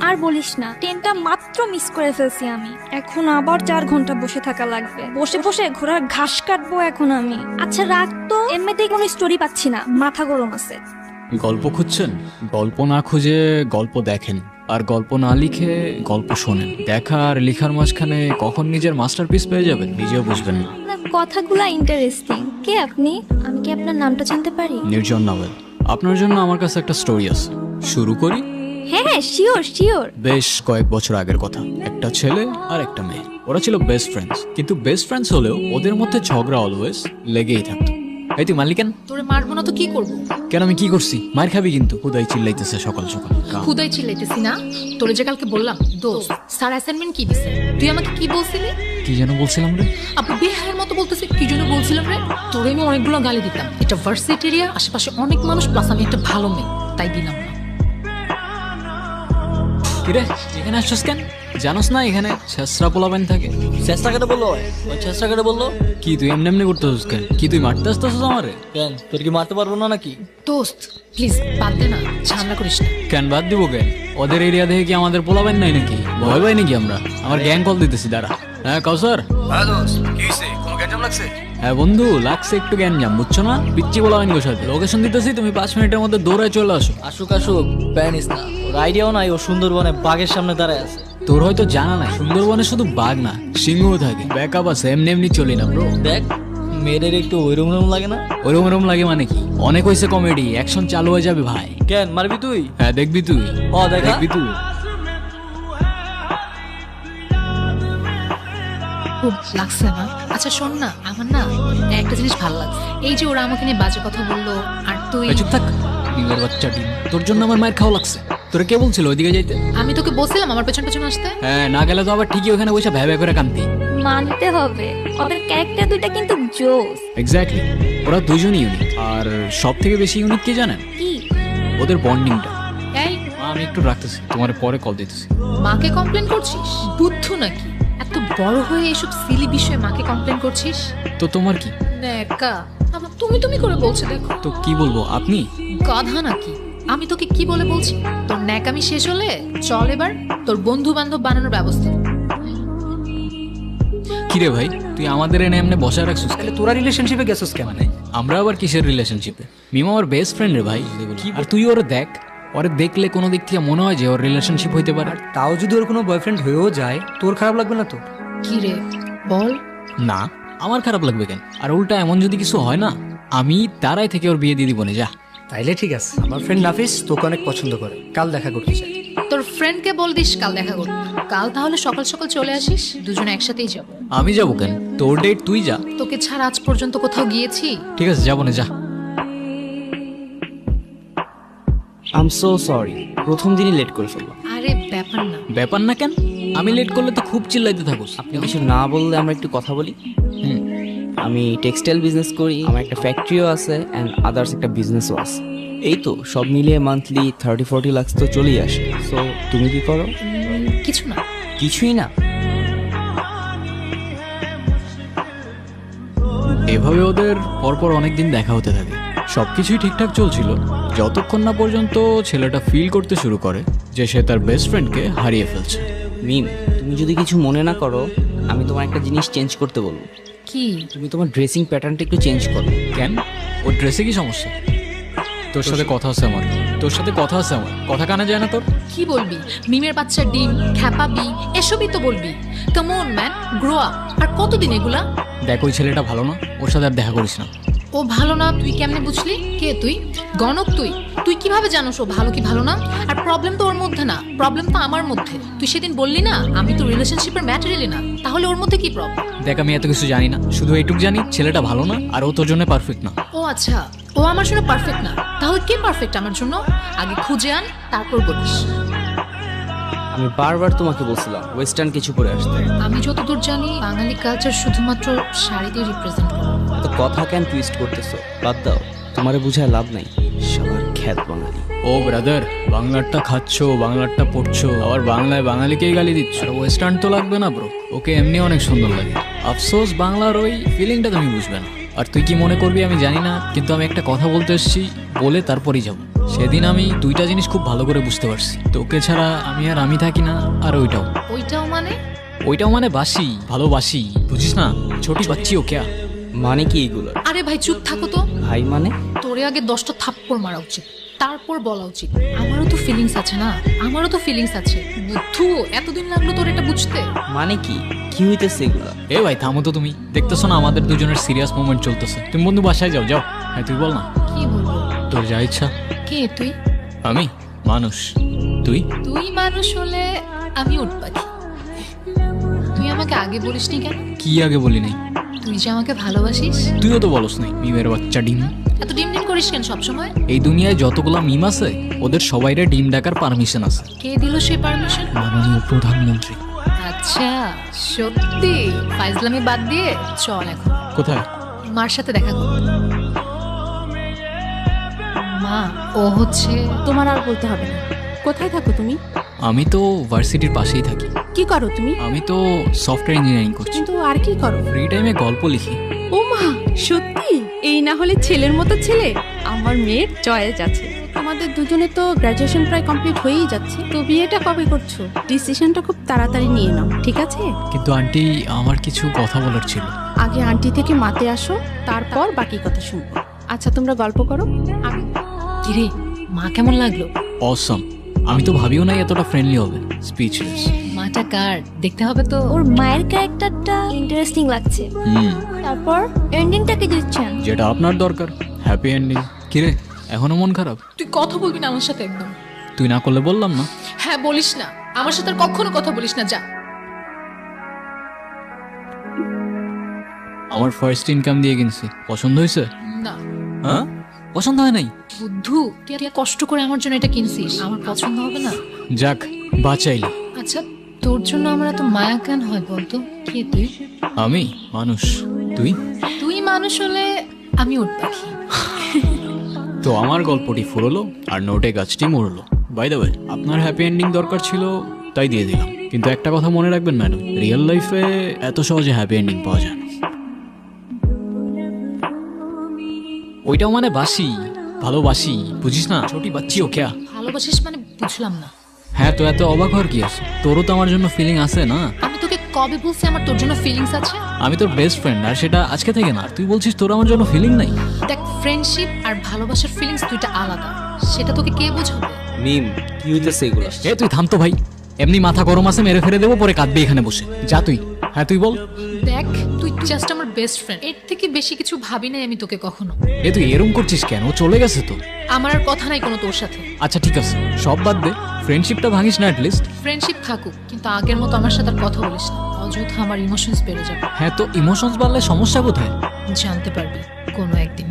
আর বলিস না, ট্রেনটা মাত্র মিস করে ফেলছি আমি। এখন আবার 4 ঘন্টা বসে থাকা লাগবে। বসে বসে ঘোড়ার ঘাস কাটবো এখন আমি। আচ্ছা রাগ তো, এমনিতেই কোনো স্টোরি পাচ্ছি না, মাথা গরম আছে। গল্প খুঁজছেন? গল্প না খুঁজে গল্প দেখেন, আর গল্প না লিখে গল্প শোনেন। দেখা আর লিখার মাঝখানে কখন নিজের মাস্টারপিস পেয়ে যাবেন নিজেও বুঝবেন না। আপনার কথাগুলা ইন্টারেস্টিং। কে আপনি? আমি কি আপনার নামটা জানতে পারি? নির্জন নাভেল। আপনার জন্য আমার কাছে একটা স্টোরি আছে, শুরু করি? হ্যাঁ হ্যাঁ, শিওর শিওর। বেশ কয়েক বছর আগের কথা। একটা ছেলে আর একটা মেয়ে, ওরা ছিল বেস্ট ফ্রেন্ডস। কিন্তু বেস্ট ফ্রেন্ডস হলেও ওদের মধ্যে ঝগড়া অলওয়েজ লেগেই থাকতো। এই তুই মারলি কেন? তোরে মারবো না তো কি করবো? কেন, আমি কি করছি? মার খাবি কিন্তু। হুদাই চিল্লাইতেছে সকাল সকাল। খুদাই চিল্লাইতেছি না। তোরে যে কালকে বললাম দোস্ত স্যার অ্যাসাইনমেন্ট কি দিছে, তুই আমাকে কি বলছিলি? কি যেন বলছিলাম রে? আপু বেহায়ের মতো বলতেছে কি জন্য বলছিলাম রে? তোরে আমি অনেকগুলো গালি দিতাম। এটা ভার্সিটি এরিয়া, আশেপাশে অনেক মানুষ, প্লাস আমি একটা ভালো মেয়ে, তাই দিলাম না। কিরে এখানে আসছিস কেন? জানোস না এখানে ছেসরা পোলাবেন থাকে? চেষ্টা কেটে বললো, ওই চেষ্টা কেটে বললো। কি তুই এমনি এমনি করতেছিস কেন? কি তুই মারতে আসতেছিস আমারে? কেন, তোর কি মারতে পারবো না নাকি? দোস্ত প্লিজ বাদ দে না, ঝামেলা করিস না। কেন বাদ দিব কেন? ওদের এরিয়া দেখে কি আমাদের পোলাবেন নাই নাকি? ভয় পাই নাকি আমরা? আমার গ্যাং কল দিতেছি দাঁড়া। হ্যাঁ কাউসার। হ্যাঁ বন্ধু, লাগছে একটু জ্ঞান বুঝছো না? পিচ্ছি পোলাবেন গো সাথে লোকেশন দিতেছি, তুমি 5 মিনিটের মধ্যে দৌড়ায় চলে আসো। আসুক আসুক, প্যানিস না। ওর আইডিয়াও নাই ও সুন্দরবনে বাঘের সামনে দাঁড়ায় আছে। তোর হয়তো জানা নাই, সুন্দরবনে শুধু বাঘ না সিংহও থাকে। ব্যাকআপ আছে, এমনি এমনি চলি না ব্রো। দেখ মেয়েদের একটু ওইরকম লাগে না? ওরম লাগে মানে কি? অনেক হয়েছে কমেডি, অ্যাকশন চালু হয়ে যাবে ভাই। কেন মারবি তুই? হ্যাঁ দেখবি তুই। দেখা। দেখবি তুই। খুব লাগছে না? আচ্ছা শোন না, আমার না একটা জিনিস ভালো লাগছে। এই যে ওরা আমাকে নিয়ে বাজে কথা বললো, আর তুই। চুপ থাক ডিমের বাচ্চা ডিম। তোর জন্য আমার মায়ের খাওয়া লাগছে। তোরা কে বলছিল ওইদিকে যাইতে? আমি তোকে বলছিলাম আমার পেছন পেছন আসতে। হ্যাঁ, না গেলে তো আবার ঠিকই ওখানে বসে ভ্যা ভ্যা করে কান্তি। মানতে হবে, ওদের ক্যারেক্টার দুইটা কিন্তু জোস। এক্স্যাক্টলি, ওরা দুজনই ইউনিক। আর সব থেকে বেশি ইউনিক কে জানেন? কি? ওদের বন্ডিংটা। এই আমি একটু রাখতেছি, তোমার পরে কল দিতেছি। মাকে কমপ্লেন করছিস? বুদ্ধ নাকি? এত বড় হয়ে এসব সিলি বিষয়ে মাকে কমপ্লেন করছিস? তো তোমার কি? নেকা আমার তুমি তুমি করে বলছে, দেখো তো কি বলবো, আপনি? গাধা নাকি? আমি তোকে কি বলে বলছি? তোর ন্যাকামি শেষ হলে চল এবার তোর বন্ধু বান্ধব বানানোর ব্যবস্থা। কিরে ভাই, তুই আমাদের এনে এমনি বসায় রাখছিস? তাহলে তোরা রিলেশনশিপে গেছিস কেন? আমরা আবার কিসের রিলেশনশিপে? মিমা আমার বেস্ট ফ্রেন্ড রে ভাই। আর তুই ওরে দেখ, ওরে দেখলে কোনো দিক থেকে মনে হয় যে ওর রিলেশনশিপ হইতে পারে। আর তাও যদি ওর কোনো বয়ফ্রেন্ড হয়েও যায়, তোর খারাপ লাগবে না তো? কি রে বল। না, আমার খারাপ লাগবে কেন? আর উল্টা এমন যদি কিছু হয় না, আমি তারাই থেকে ওর বিয়ে দিয়ে দিব না। যা। তাইলে ঠিক আছে। আমার ফ্রেন্ড নাফিস তোকে অনেক পছন্দ করে, কাল দেখা করতে চাই। তোর ফ্রেন্ডকে বল দিস কাল দেখা করতে। কাল তাহলে সকাল সকাল চলে আসিস, দুজনে একসাথেই যাব। আমি যাবো কেন? তোর ডেট তুই যা। তোকে ছাড়া আজ পর্যন্ত কোথাও গিয়েছি? ঠিক আছে, যাবো না, যা। আই এম সো সরি, প্রথম দিনই লেট করে ফেললাম। আরে ব্যাপার না। ব্যাপার না কেন? আমি লেট করলে তো খুব চিল্লাইতে থাকোস। আপনি কিছু না বললে আমরা একটু কথা বলি। আমি টেক্সটাইল বিজনেস করি, আমার একটা ফ্যাক্টরিও আছে অ্যান্ড আদার্স একটা বিজনেসও আছে। এই তো সব মিলিয়ে মান্থলি 30-40 লাখ তো চলেই আসে। সো তুমি কি করো? কিছু না। কিছুই না? এভাবে ওদের পরপর অনেকদিন দেখা হতে থাকে। সবকিছুই ঠিকঠাক চলছিল যতক্ষণ না পর্যন্ত ছেলেটা ফিল করতে শুরু করে যে সে তার বেস্ট ফ্রেন্ডকে হারিয়ে ফেলছে। মিম, তুমি যদি কিছু মনে না করো, আমি তোমার একটা জিনিস চেঞ্জ করতে বলবো। কি? তুমি তোমার ড্রেসিং প্যাটার্নটা একটু চেঞ্জ করো। কেন? ওর ড্রেসে কি সমস্যা? তোর সাথে কথা আছে আমার। কথা কানে যায় না তোর? কি বলবি? মিমের বাচ্চা ডিম, খ্যাপাবি, এসবই তো বলবি। Come on man, grow up. আর কতদিন এগুলা? দেখ, ওই ছেলেটা ভালো না, ওর সাথে আর দেখা করিস না। ও ভালো না তুই কেমনে বুঝলি? কে তুই? গণক তুই? তুই কিভাবে জানোস ও ভালো কি ভালো না? আর প্রবলেম তো ওর মধ্যে না, প্রবলেম তো আমার মধ্যে। তুই সেদিন বললি না আমি তো রিলেশনশিপের ম্যাটেরিয়ালি না, তাহলে ওর মধ্যে কি প্রবলেম? দেখ, আমি এত কিছু জানি না, শুধু এইটুকু জানি ছেলেটা ভালো না আর ও তোর জন্য পারফেক্ট না। ও আচ্ছা, ও আমার জন্য পারফেক্ট না, তাহলে কে পারফেক্ট আমার জন্য? আগে খুঁজে আন, তারপর বলিস। আমি বারবার তোমাকে বলছিলাম ওয়েস্টার্ন কিছু পরে আসতে। আমি যতদূর জানি বাঙালি কালচার শুধুমাত্র শাড়ি দিয়ে রিপ্রেজেন্ট করে। তো কথা কেন টুইস্ট করতেছো? বাদ দাও, তোমারে বুঝায় লাভ নাই। সবার খ্যাত বাঙালি। ও ব্রাদার, বাংলারটা খাচ্ছো, বাংলারটা পড়ছো, আবার বাংলায় বাঙালিকেই গালি দিচ্ছ। আর ওয়েস্টার্ন তো লাগবে না ব্রো, ওকে এমনি অনেক সুন্দর লাগে। আফসোস বাংলার ওই ফিলিংটা তুমি বুঝবে না। আর তুই কি মনে করবি আমি জানি না, কিন্তু আমি একটা কথা বলতে এসেছি, বলে তারপরই যাবো। সেদিন আমি দুইটা জিনিস খুব ভালো করে বুঝতে পারছি, তোকে ছাড়া আমি থাকি না, আর ওইটাও মানে? ওইটাও মানে বাসি, ভালোবাসি, বুঝিস না? ছোটি বাচ্চি ও ক্যা? মানে কি এগুলো? আরে ভাই চুপ থাকো তো। ভাই মানে? তোরে আগে 10টা থাপ্পড় মারা উচিত, তারপর বলা উচিত। আমারও তো ফিলিংস আছে না, আমারও তো ফিলিংস আছে। বুদ্ধু, এতদিন লাগলো তোর এটা বুঝতে? মানে কি কি হইতেছে এগুলো? এ ভাই থামো তো, তুমি দেখতেছো না আমাদের দুজনের সিরিয়াস মোমেন্ট চলতেছে? তুমি বন্ধু বাসায় যাও যাও। হ্যাঁ তুই বল না, কি বলবো? তোর যা ইচ্ছা। কে তুই? আমি মানুষ, তুই? তুই মানুষ হলে আমি উট পাখি। তুই আমাকে আগে বলিসনি কেন? কি আগে বলি নাই? তুই যে আমাকে ভালোবাসিস। তুইও তো বলস নাই, মিমের বাচ্চা ডিম। এত ডিম ডিম করিস কেন সবসময়? এই দুনিয়ায় যতগুলা মিম আছে ওদের সবাইরে ডিম ডাকার পারমিশন আছে কে দিল সেই পারমিশন? মাননীয় প্রধানমন্ত্রী। আচ্ছা, সত্যি? ফাইজলামি বাদ দিয়ে চল এখন কোথায়? মার সাথে দেখা কর। মা, ও হচ্ছে তোমার আর বলতে হবে না। কোথায় থাকো তুমি? আমি তো ভার্সিটির পাশেই থাকি। কি করো তুমি? আমি তো সফটওয়্যার ইঞ্জিনিয়ারিং করছি। কিন্তু আর কি করো? ফ্রি টাইমে গল্প লিখি। ও মা, সত্যি? এই না হলে ছেলের মতো ছেলে। আমার মেয়ের চয়েস আছে। আমাদের দুজনে তো গ্রাজুয়েশন প্রায় কমপ্লিট হয়েই যাচ্ছে, তো বিয়েটা কবে করছো? ডিসিশনটা খুব তাড়াতাড়ি নিয়ে নাও, ঠিক আছে? কিন্তু আন্টি, আমার কিছু কথা বলার ছিল। আগে আন্টি থেকে মাতে আসো, তারপর বাকি কথা শুনবো। আচ্ছা তোমরা গল্প করো। আমি কিরে, মা কেমন লাগলো? অসম। আমি তো ভাবিও নাই এতটা ফ্রেন্ডলি হবে। স্পিচলেস। মাটা কার দেখতে হবে তো। ওর মায়ের ক্যারেক্টারটা ইন্টারেস্টিং লাগছে। তারপর এন্ডিংটা কি দিচ্ছেন? যেটা আপনার দরকার, হ্যাপি এন্ডিং। কিরে, এখনো মন খারাপ? তুই কথা বলবি না আমার সাথে একদম। তুই না করলে বললাম না। হ্যাঁ বলিস না, আমার সাথে আর কখনো কথা বলিস না, যা। আমার ফার্স্ট ইনকাম দিয়ে কিনছি, পছন্দ হয়েছে? না। হ্যাঁ, পছন্দ হয় নাই? বুদ্ধু, তুই এত কষ্ট করে আমার জন্য এটা কিনছিস, আমার পছন্দ হবে না? যাক, বাঁচাইলি। আচ্ছা, তোর জন্য আমার এত মায়া কেন হয় বলতো? কে তুই? আমি মানুষ, তুই? তুই মানুষ হলে আমি উট পাখি। তো আমার গল্পটি ফুরলো আর নোটে গাছটি মরলো। বাই দ্য ওয়ে, আপনার হ্যাপি এন্ডিং দরকার ছিল তাই দিয়ে দিলাম। কিন্তু একটা কথা মনে রাখবেন ম্যাডাম, রিয়েল লাইফে এত সহজে হ্যাপি এন্ডিং পাওয়া যায় না। ওইটাও মানে বাসি, ভালোবাসি, বুঝিস না? ছোটি বাচ্চি ও ক্যা? ভালোবাসিস মানে বুঝলাম না। হ্যাঁ, তো এত অবাক হওয়ার কি আছে? তোরও তো আমার জন্য ফিলিং আছে না? আমি তোকে কবে বলছি আমার তোর জন্য ফিলিংস আছে? আমি তোর বেস্ট ফ্রেন্ড, আর সেটা আজকে থেকে না। তুই বলছিস তোর আমার জন্য ফিলিং নাই? দেখ, ফ্রেন্ডশিপ আর ভালোবাসার ফিলিংস দুইটা আলাদা, সেটা তোকে কে বোঝাবে? মিম, কি হইতেছে এগুলো? এ তুই থাম তো ভাই, এমনি মাথা গরম আছে, মেরে ফেলে দেবো, পরে কাঁদবি এখানে বসে। যা তুই। হ্যাঁ তুই বল। দেখ, তুই জাস্ট আমার বেস্ট ফ্রেন্ড, এর থেকে বেশি কিছু ভাবি নাই আমি তোকে কখনো। এ তুই এরম করছিস কেন? ও চলে গেছে তো। আমার আর কথা নাই কোনো তোর সাথে। আচ্ছা ঠিক আছে, সব বাদ দে, ফ্রেন্ডশিপটা ভাঙিস না অ্যাটলিস্ট। ফ্রেন্ডশিপ থাকুক, কিন্তু আগের মতো আমার সাথে আর কথা বলিস না, অযথা আমার ইমোশনস বেড়ে যাবে। হ্যাঁ, তো ইমোশনস বাড়লে সমস্যা কোথায়? জানতে পারবি কোনো একদিন।